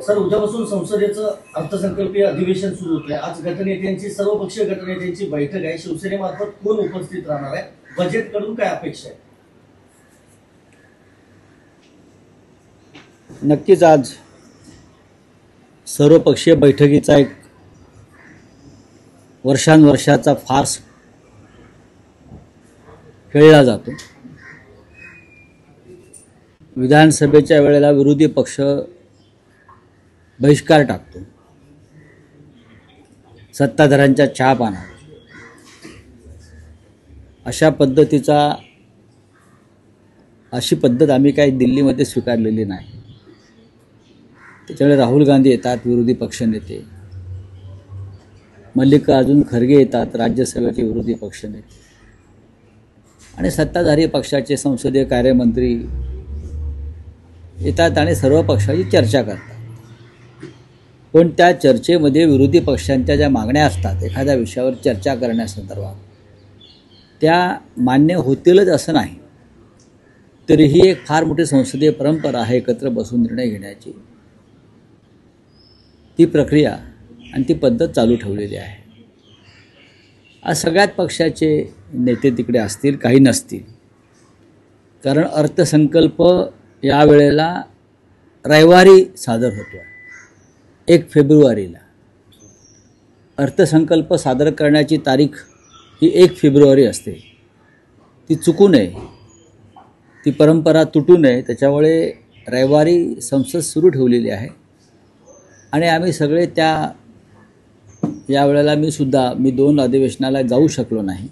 Sir, उद्यापासून संसदेचं अर्थसंकल्पीय अधिवेशन सुरू होतंय. आज गटनेत्यांची सर्वपक्षीय गटनेत्यांची बैठक आहे. शिवसेनेमार्फत कोण उपस्थित राहणार आहे? बजेट कडून काय अपेक्षा आहे? नक्कीच आज सर्वपक्षीय बैठकीचा एक वर्षानुवर्षाचा फार्स खेळला जातो. विधानसभेच्या वेळेला विरोधी पक्ष बहिष्कार टाकतो, सत्ताधाऱ्यांच्या चहापाना. अशी पद्धत आम्ही काही दिल्लीमध्ये स्वीकारलेली नाही. त्याच्यामुळे राहुल गांधी येतात, विरोधी पक्षनेते, मल्लिकार्जुन खरगे येतात, राज्यसभेचे विरोधी पक्षनेते, आणि सत्ताधारी पक्षाचे संसदीय कार्यमंत्री येतात आणि सर्व पक्षाची चर्चा करतात. पण त्या चर्चेमध्ये विरोधी पक्षांच्या ज्या मागण्या असतात एखाद्या विषयावर चर्चा करण्यासंदर्भात, त्या मान्य होतीलच असं नाही. तरीही एक फार मोठी संसदीय परंपरा आहे एकत्र बसून निर्णय घेण्याची. ती प्रक्रिया आणि ती पद्धत चालू ठेवलेली आहे. आज सगळ्याच पक्षाचे नेते तिकडे असतील, काही नसतील. कारण अर्थसंकल्प यावेळेला रविवारी सादर होतो आहे, 1 फेब्रुवारीला. अर्थसंकल्प सादर करण्याची तारीख ही 1 फेब्रुवारी असते. ती चुकू नये, ती परंपरा तुटू नये, त्याच्यामुळे रविवारी संसद सुरू ठेवलेली आहे. आणि आम्ही सगळे यावेळेला मी 2 अधिवेशनाला जाऊ शकलो नाही,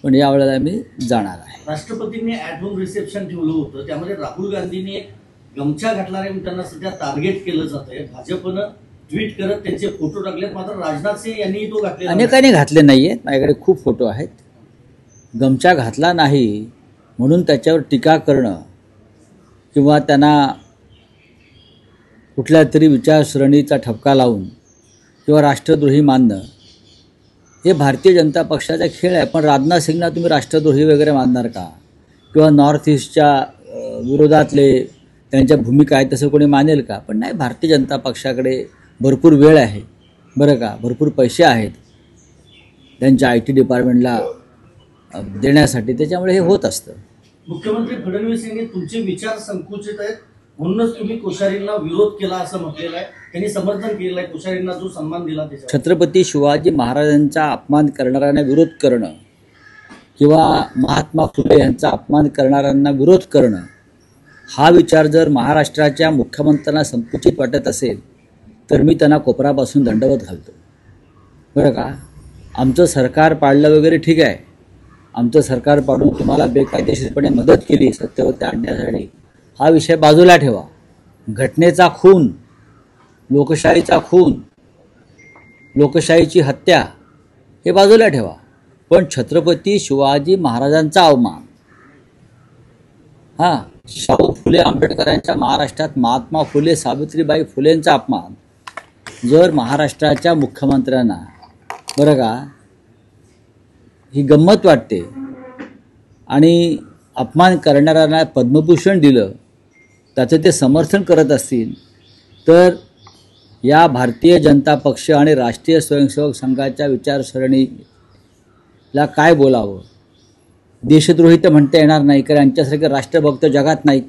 पण यावेळेला मी जाणार आहे. राष्ट्रपतींनी ॲट होम रिसेप्शन ठेवलं होतं, त्यामध्ये राहुल गांधींनी एक गमछा घातणाऱ्या मिनिटांना सध्या टार्गेट केलं जात आहे. भाजपनं ट्विट करत त्यांचे फोटो टाकलेत, मात्र राजनाथ सिंह यांनी तो घातलेला. अनेकांनी घातले नाही आहेत, माझ्याकडे खूप फोटो आहेत. गमछा घातला नाही म्हणून त्याच्यावर टीका करणं किंवा त्यांना कुठल्या तरी विचारसरणीचा ठपका लावून किंवा राष्ट्रद्रोही मानणं हे भारतीय जनता पक्षाचा खेळ आहे. पण राजनाथ सिंगना तुम्ही राष्ट्रद्रोही वगैरे मानणार का? किंवा नॉर्थ ईस्टच्या विरोधातले त्यांच्या भूमिका आहेत तसं कोणी मानेल का? पण नाही, भारतीय जनता पक्षाकडे भरपूर वेळ आहे बरं का, भरपूर पैसे आहेत त्यांच्या IT डिपार्टमेंटला देण्यासाठी. त्याच्यामुळे हे होत असतं. मुख्यमंत्री फडणवीस यांनी तुमचे विचार संकुचित आहेत म्हणूनच तुम्ही कोश्यारींना विरोध केला असं म्हटलेलं आहे. त्यांनी समर्थन केलेलं आहे कोश्यारींना जो सन्मान दिला त्याच्यावर. छत्रपती शिवाजी महाराजांचा अपमान करणाऱ्यांना विरोध करणं किंवा महात्मा फुले यांचा अपमान करणाऱ्यांना विरोध करणं हा विचार जर महाराष्ट्राच्या मुख्यमंत्र्यांना संकुचित वाटत असेल तर मी त्यांना कोपरापासून दंडवत घालतो बरं का. आमचं सरकार पाडलं वगैरे ठीक आहे, आमचं सरकार पाडून तुम्हाला बेकायदेशीरपणे मदत केली सत्तेवर आणण्यासाठी, हा विषय बाजूला ठेवा. घटनेचा खून, लोकशाहीचा खून, लोकशाहीची हत्या हे बाजूला ठेवा. पण छत्रपती शिवाजी महाराजांचा अवमान, शाहू फुले आंबेडकरांच्या महाराष्ट्रात महात्मा फुले सावित्रीबाई फुलेंचा अपमान जर महाराष्ट्राच्या मुख्यमंत्र्यांना बरं का ही गंमत वाटते आणि अपमान करणाऱ्यांना पद्मभूषण दिलं त्याचं ते समर्थन करत असतील तर या भारतीय जनता पक्ष आणि राष्ट्रीय स्वयंसेवक संघाच्या विचारसरणीला काय बोलावं? देशद्रोही तर म्हणता येणार नाही, कारण यांच्यासारखे राष्ट्रभक्त जगात नाहीत.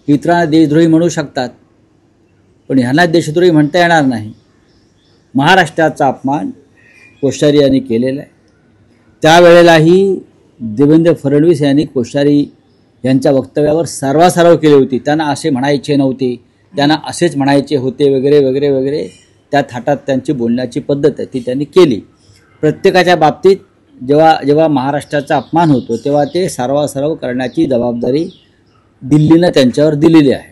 इतरांना देशद्रोही म्हणू शकतात पण ह्यांना देशद्रोही म्हणता येणार नाही. महाराष्ट्राचा अपमान कोश्यारी यांनी केलेला आहे. त्यावेळेलाही देवेंद्र फडणवीस यांनी कोश्यारी यांच्या वक्तव्यावर सारवासारव केली होती. त्यांना असे म्हणायचे नव्हते, त्यांना असेच म्हणायचे होते वगैरे वगैरे वगैरे. त्या थाटात त्यांची बोलण्याची पद्धत आहे ती त्यांनी केली. प्रत्येकाच्या बाबतीत जेव्हा महाराष्ट्राचा अपमान होतो तेव्हा ते सारवासारव करण्याची जबाबदारी दिल्लीनं त्यांच्यावर दिलेली आहे.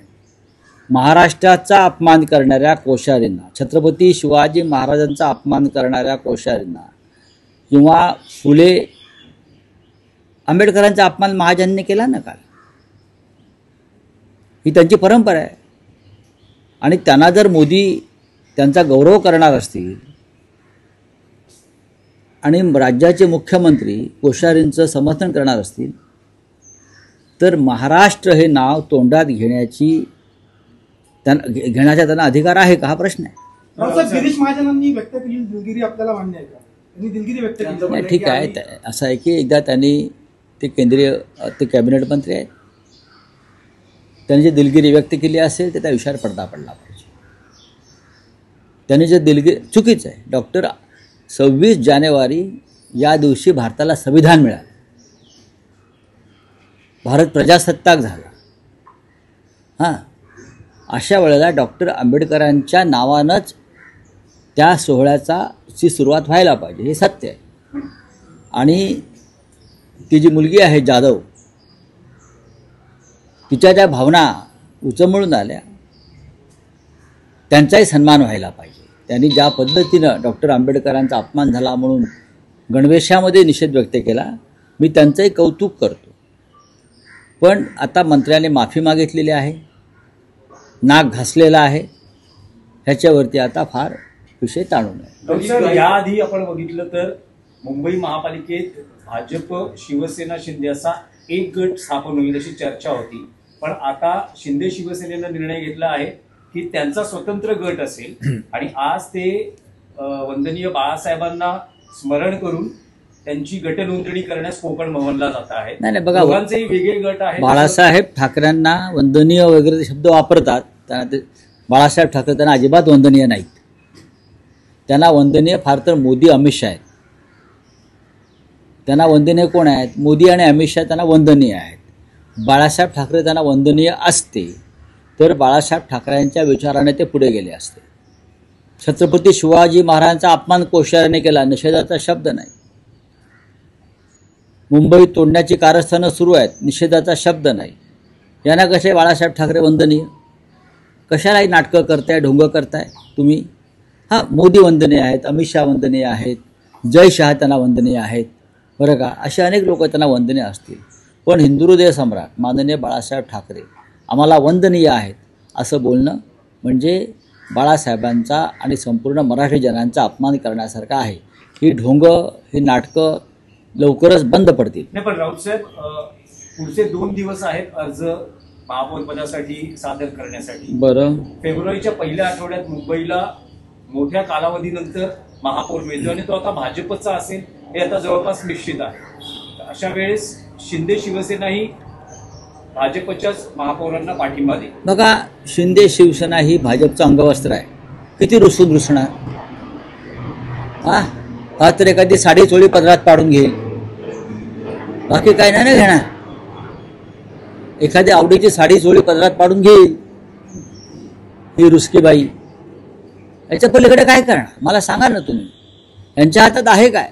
महाराष्ट्राचा अपमान करणाऱ्या कोश्यारींना, छत्रपती शिवाजी महाराजांचा अपमान करणाऱ्या कोश्यारींना किंवा फुले आंबेडकरांचा अपमान महाजनने केला ना काल, ही त्यांची परंपरा आहे. आणि त्यांना जर मोदी त्यांचा गौरव करणार असतील आणि राज्याचे मुख्यमंत्री कोश्यारींचं समर्थन करणार असतील तर महाराष्ट्र हे नाव तोंडात घेण्याची त्यांना घेण्याचा त्यांना अधिकार आहे का, हा प्रश्न आहे. रावसाहेब, गिरीश महाजनांनी व्यक्त केलेली दिलगिरी आपल्याला मान्य आहे का? त्यांनी दिलगिरी व्यक्त केली. नाही, ठीक आहे. असं आहे की एकदा त्यांनी ते कॅबिनेट मंत्री आहेत, त्यांनी जे दिलगिरी व्यक्त केली असेल ते त्या विषयावर पडदा पडला पाहिजे. त्यांनी जे दिलगिरी चुकीचं आहे. 26 जानेवारी या दिवशी भारताला संविधान मिळालं, भारत प्रजासत्ताक झाला. हां, अशा वेळेला डॉक्टर आंबेडकरांच्या नावानंच त्या सोहळ्याची सुरुवात व्हायला पाहिजे, हे सत्य आहे. आणि ती जी मुलगी आहे जाधव, तिच्या ज्या भावना उचमळून आल्या, त्यांचाही सन्मान व्हायला पाहिजे. त्यांनी ज्या पद्धतीनं डॉक्टर आंबेडकरांचा अपमान झाला म्हणून गणवेशामध्ये निषेध व्यक्त केला, मी त्यांचंही कौतुक करतो. पण आता मंत्र्याने माफी मागितलेली आहे, नाक घासलेला आहे, ह्याच्यावरती आता फार विषय ताणू नये. सर, याआधी आपण बघितलं तर मुंबई महापालिकेत भाजप, शिवसेना, शिंदे असा एक गट स्थापन होईल अशी चर्चा होती. पण आता शिंदे शिवसेनेनं निर्णय घेतला आहे की त्यांचा स्वतंत्र गट असेल आणि आज ते वंदनीय बाळासाहेबांना स्मरण करून त्यांची गट नोंदणी करण्यास कोकण भवनला जात आहे. नाही बघा, दोघांचेही वेगळे गट आहेत. बाळासाहेब ठाकरेंना वंदनीय वगैरे शब्द वापरतात, त्यांना ते बाळासाहेब ठाकरे त्यांना अजिबात वंदनीय नाहीत. त्यांना वंदनीय फार तर मोदी, अमित शहा आहेत. त्यांना वंदनीय कोण आहेत? मोदी आणि अमित शहा त्यांना वंदनीय आहेत. बाळासाहेब ठाकरे त्यांना वंदनीय असते तर बाळासाहेब ठाकरेंच्या विचाराने ते पुढे गेले असते. छत्रपती शिवाजी महाराजांचा अपमान कोश्यारीने केला, निषेधाचा शब्द नाही. मुंबई तोडण्याची कारस्थानं सुरू आहेत, निषेधाचा शब्द नाही. यांना कसे बाळासाहेब ठाकरे वंदनीय? कशालाही नाटकं करताय, ढोंग करताय तुम्ही? हां, मोदी वंदनीय आहेत, अमित शहा वंदनीय आहेत, जय शहा त्यांना वंदनीय आहेत, बरं का? असे अनेक लोक त्यांना वंदनीय असतील. पण हिंदुहृदय सम्राट माननीय बाळासाहेब ठाकरे आम्हाला वंदनीय आहेत असं बोलणं म्हणजे बाळासाहेबांचा आणि संपूर्ण मराठी जनांचा अपमान करण्यासारखं आहे. ही ढोंग, ही नाटकं लवकरच बंद पडतील. नाही, पण राऊतसाहेब, पुढचे 2 दिवस आहेत अर्ज महापौर पदासाठी सादर करण्यासाठी. बरं, फेब्रुवारीच्या पहिल्या आठवड्यात मुंबईला मोठ्या कालावधीनंतर महापौर मिळतो आणि तो आता भाजपचा असेल हे आता जवळपास निश्चित आहे. अशा वेळेस शिंदे शिवसेना ही भाजपच्याच महापौरांना पाठिंबा देईल. बघा, शिंदे शिवसेना ही भाजपचं अंगवस्त्र आहे. किती रुसणार? हा तर एखादी साडी चोळी पदरात पाडून घेईल, बाकी काय नाही ना घेणार. एखादी आवडीची साडी चोळी पदरात पाडून घेईल ही रुसकी बाई. याच्या पलीकडे काय करणार मला सांगा ना तुम्ही? यांच्या हातात आहे काय?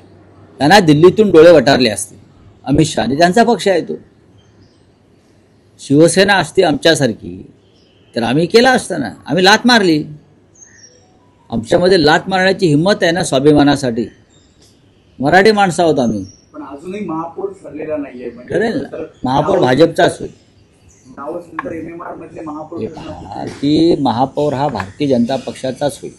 त्यांना दिल्लीतून डोळे वटारले असते अमित शहाने, त्यांचा पक्ष आहे तो. शिवसेना असती आमच्यासारखी तर आम्ही केला असतं ना, आम्ही लात मारली. आमच्यामध्ये लात मारण्याची हिंमत आहे ना, स्वाभिमानासाठी. मराठी माणसं आहोत आम्ही. पण अजूनही महापौर ठरलेला नाहीये. ठरेल ना, महापौर भाजपचाच होईल. MMR मधले महापौर की महापौर हा भारतीय जनता पक्षाचाच होईल.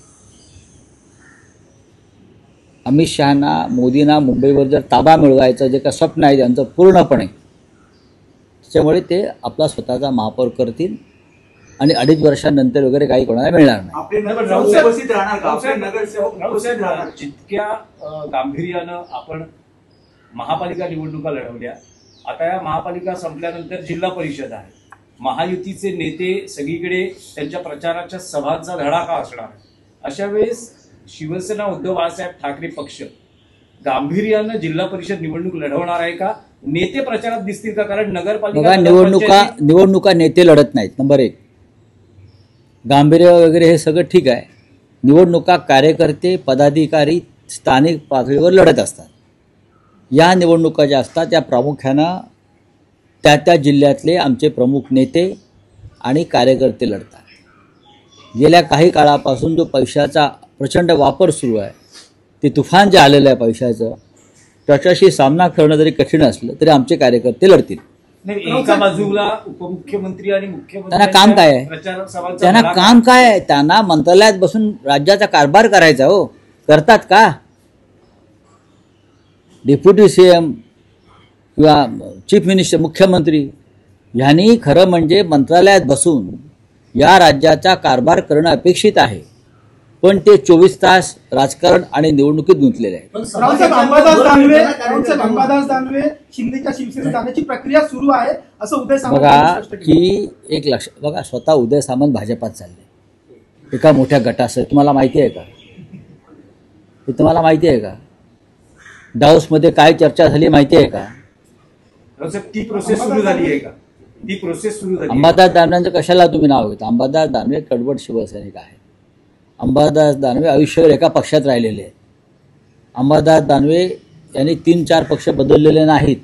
अमित शहाना, मोदींना मुंबईवर जर ताबा मिळवायचं जे का स्वप्न आहे त्यांचं पूर्णपणे, त्याच्यामुळे ते आपला स्वतःचा महापौर करतील आणि 2.5 वर्षांनंतर वगैरे काही कोणाला मिळणार नाही. आपले नगरसेवक उपस्थित राहणार का? आपले नगरसेवक उपस्थित राहणार? जितक्या गांभीर्यानं आपण महापालिका निवडणुका लढवल्या, आता या महापालिका संपल्यानंतर जिल्हा परिषद आहे. महायुतीचे नेते सगळीकडे त्यांच्या प्रचाराच्या सभांचा धडाका असणार. अशा वेळेस शिवसेना, उद्धव बाळासाहेब ठाकरे पक्ष गांभीर्यानं जिल्हा परिषद निवडणूक लढवणार आहे का? नेते प्रचारात दिसतील का? कारण नगरपालिका निवडणुका नेते लढत नाहीत. नंबर 1, गांभीर्य वगैरे हे सगळं ठीक आहे. निवडणुका कार्यकर्ते, पदाधिकारी स्थानिक पातळीवर लढत असतात. या निवडणुका ज्या असतात त्या प्रामुख्यानं त्या जिल्ह्यातले आमचे प्रमुख नेते आणि कार्यकर्ते लढतात. गेल्या काही काळापासून जो पैशाचा प्रचंड वापर सुरू आहे, ते तुफान जे आलेलं आहे पैशाचं, त्याच्याशी सामना करणं जरी कठीण असलं तरी आमचे कार्यकर्ते लढतील. एका बाजूला उपमुख्यमंत्री आणि मुख्यमंत्री, त्यांना काम काय आहे? त्यांना मंत्रालयात बसून राज्याचा कारभार करायचा. हो, करतात का? डेप्युटी CM किंवा चीफ मिनिस्टर, मुख्यमंत्री ह्यांनी खरं म्हणजे मंत्रालयात बसून या राज्याचा कारभार करणं अपेक्षित आहे, पण ते 24 तास राजकारण आणि निवडणुकीत गुंतलेले आहेत. पण रावसाहेब अंबादास दानवे शिंदेच्या शिवसेनेत जाण्याची प्रक्रिया सुरू आहे असं उदय सामंत बघा यांनी स्पष्ट केलं. की एक लक्ष बघा, स्वतः उदय सामंत भाजपात चालले एका मोठ्या गटासह. तुम्हाला माहिती आहे का? हे तुम्हाला माहिती आहे का? डाऊसमध्ये काय चर्चा झाली माहिती आहे का? ती प्रोसेस सुरू झाली आहे का? ती प्रोसेस सुरू झाली आहे. अंबादास दानवेंचं कशाला तुम्ही नाव घेता? अंबादास दानवे कडवट शिवसैनिक आहे. अंबादास दानवे आयुष्यभर एका पक्षात राहिलेले आहेत. अंबादास दानवे यांनी 3-4 पक्ष बदललेले नाहीत.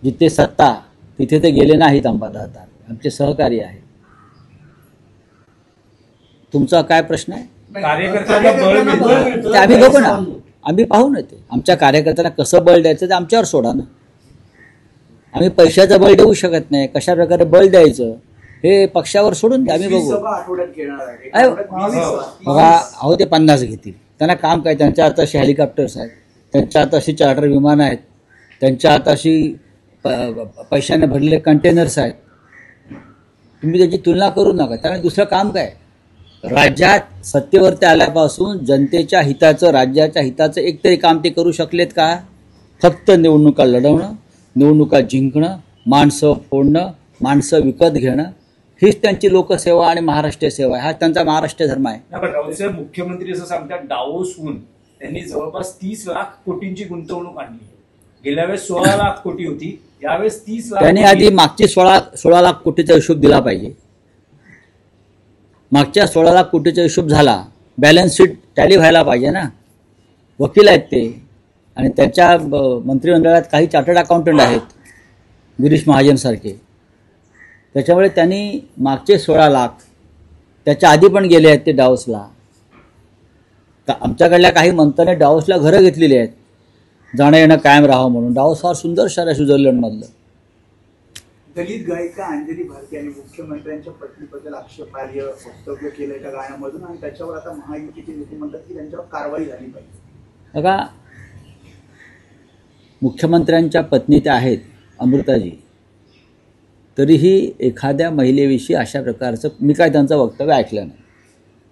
जिथे सत्ता तिथे ते गेले नाहीत. अंबादास दानवे आमचे सहकारी आहेत. तुमचा काय प्रश्न आहे? कार्यकर्त्यांना बळ मिळतं. ते आम्ही बघू ना, आम्ही पाहू ना. ते आमच्या कार्यकर्त्यांना कसं बळ द्यायचं ते आमच्यावर सोडा ना. आम्ही पैशाचं बळ देऊ शकत नाही. कशा प्रकारे बळ द्यायचं हे पक्षावर सोडून द्या, आम्ही बघू. आठवड्यात घेणार आहे. अरे, बघा अहो ते 50 घेतील. त्यांना काम काय? त्यांच्या हातात अशी हेलिकॉप्टर्स आहेत, त्यांच्या हातात अशी चार्टर विमानं आहेत, त्यांच्या हातात अशी पैशाने भरलेले कंटेनर्स आहेत. तुम्ही त्याची तुलना करू नका. त्यांना दुसरं काम काय? राज्यात सत्तेवरती आल्यापासून जनतेच्या हिताचं, राज्याच्या हिताचं एकतरी काम ते करू शकलेत का? फक्त निवडणुका लढवणं, निवडणुका जिंकणं, माणसं फोडणं, माणसं विकत घेणं, हीच त्यांची लोकसेवा आणि महाराष्ट्र सेवा आहे. हा त्यांचा महाराष्ट्र धर्म आहे. पण राऊतसाहेब मुख्यमंत्री असं सांगतात, डावोसहून त्यांनी जवळपास 30 लाख कोटींची गुंतवणूक आणली. गेल्या वेळेस 16 लाख कोटी होती, यावेळेस 30 लाख. त्यांनी आधी मागची 16 लाख कोटीचा हिशोब दिला पाहिजे. मागच्या 16 लाख कोटीचा हिशोब झाला, बॅलन्स शीट टॅली व्हायला पाहिजे ना. वकील आहेत ते, आणि त्यांच्या मंत्रिमंडळात काही चार्टर्ड अकाउंटंट आहेत, गिरीश महाजनसारखे. त्याच्यामुळे त्यांनी मागचे 16 लाख त्याच्या आधी पण गेले आहेत ते डावसला. आमच्याकडल्या काही मंत्र्यांनी डावसला घरं घेतलेली आहेत, जाणं येणं कायम राहावं म्हणून. डावस फार सुंदर शहर आहे स्वित्झर्लंडमधलं. दलित गायिका अंजली भारती यांनी मुख्यमंत्र्यांच्या पत्नीबद्दल आक्षेपार्ह वक्तव्य केलं एका गाण्यामधून, आणि त्याच्यावर आता महायुतीचे नेते म्हणतात की त्यांच्यावर कारवाई झाली पाहिजे. बघा, मुख्यमंत्र्यांच्या पत्नी त्या आहेत अमृताजी, तरीही एखाद्या महिलेविषयी अशा प्रकारचं मी काय त्यांचं वक्तव्य ऐकलं नाही,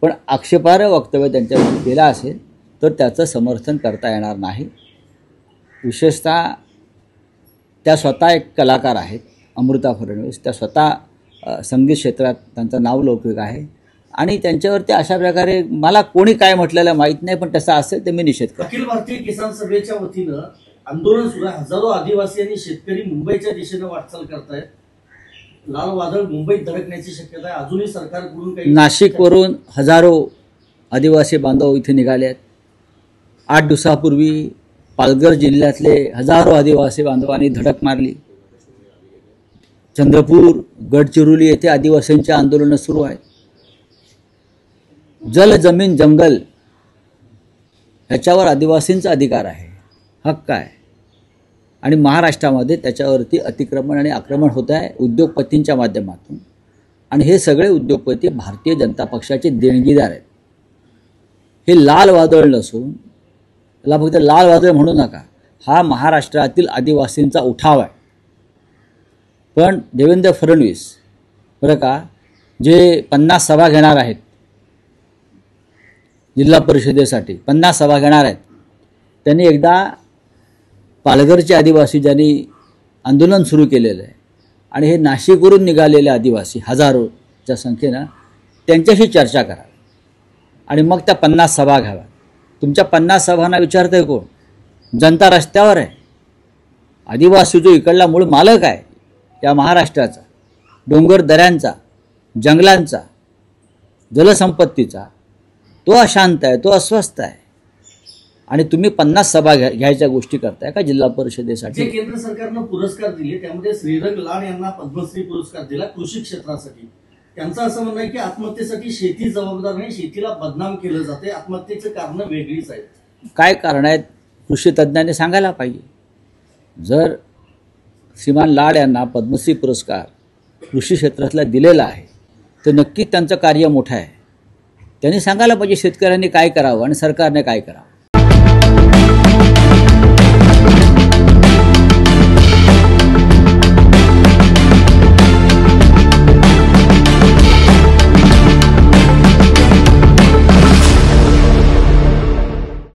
पण आक्षेपार्ह वक्तव्य त्यांच्याविषयी केलं असेल तर त्याचं समर्थन करता येणार नाही. विशेषतः त्या स्वतः एक कलाकार आहेत, अमृता फडणवीस. त्या स्वतः संगीत क्षेत्रात त्यांचं नाव लौकिक आहे, आणि त्यांच्यावरती अशा प्रकारे मला कोणी काय म्हटलेलं माहीत नाही, पण तसं असेल तर मी निषेध करतो. अखिल भारतीय किसान सभेच्या वतीनं आंदोलन सुरू आहे. हजारो आदिवासी आणि शेतकरी मुंबईच्या दिशेने वाटचाल करतायत. लाल वादळ मुंबईत धडकण्याची शक्यता आहे. अजूनही सरकारकडून काही नाशिकवरून हजारो आदिवासी बांधव इथे निघाले आहेत. 8 दिवसापूर्वी पालघर जिल्ह्यातले हजारो आदिवासी बांधवांनी धडक मारली. चंद्रपूर, गडचिरोली येथे आदिवासींचे आंदोलनं सुरू आहेत. जल, जमीन, जंगल ह्याच्यावर आदिवासींचा अधिकार आहे, हक्क आहे, आणि महाराष्ट्रामध्ये त्याच्यावरती अतिक्रमण आणि आक्रमण होत आहे उद्योगपतींच्या माध्यमातून. आणि हे सगळे उद्योगपती भारतीय जनता पक्षाचे देणगीदार आहेत. हे लाल वादळ नसून, त्याला फक्त लाल वादळ म्हणू नका, हा महाराष्ट्रातील आदिवासींचा उठाव आहे. पण देवेंद्र फडणवीस बरं का, जे 50 सभा घेणार आहेत जिल्हा परिषदेसाठी, 50 सभा घेणार आहेत, त्यांनी एकदा पालघरचे आदिवासी ज्यांनी आंदोलन सुरू केलेलं आहे, आणि हे नाशिकवरून निघालेले आदिवासी हजारोच्या संख्येनं, त्यांच्याशी चर्चा करा आणि मग त्या 50 सभा घ्याव्या. तुमच्या 50 सभांना विचारतंय कोण? जनता रस्त्यावर आहे. आदिवासी जो इकडला मूळ मालक आहे या महाराष्ट्राचा, डोंगर दऱ्यांचा, जंगलांचा, जलसंपत्तीचा, तो अशांत आहे, तो अस्वस्थ आहे, आणि तुम्ही 50 सभा घ्यायच्या गोष्टी करताय का जिल्हा परिषदेसाठी? जे केंद्र सरकारनं पुरस्कार दिले त्यामध्ये श्रीरंग लाड यांना पद्मश्री पुरस्कार दिला कृषी क्षेत्रासाठी. त्यांचं असं म्हणणं आहे की आत्महत्येसाठी शेती जबाबदार नाही, शेतीला बदनाम केलं जाते, आत्महत्येचं कारण वेगळीच आहेत. काय कारण आहेत कृषी तज्ज्ञांनी सांगायला पाहिजे. जर श्रीमान लाड यांना पद्मश्री पुरस्कार कृषी क्षेत्रातला दिलेला आहे तर नक्कीच त्यांचं कार्य मोठं आहे. त्यांनी सांगायला पाहिजे शेतकऱ्यांनी काय करावं आणि सरकारने काय करावं.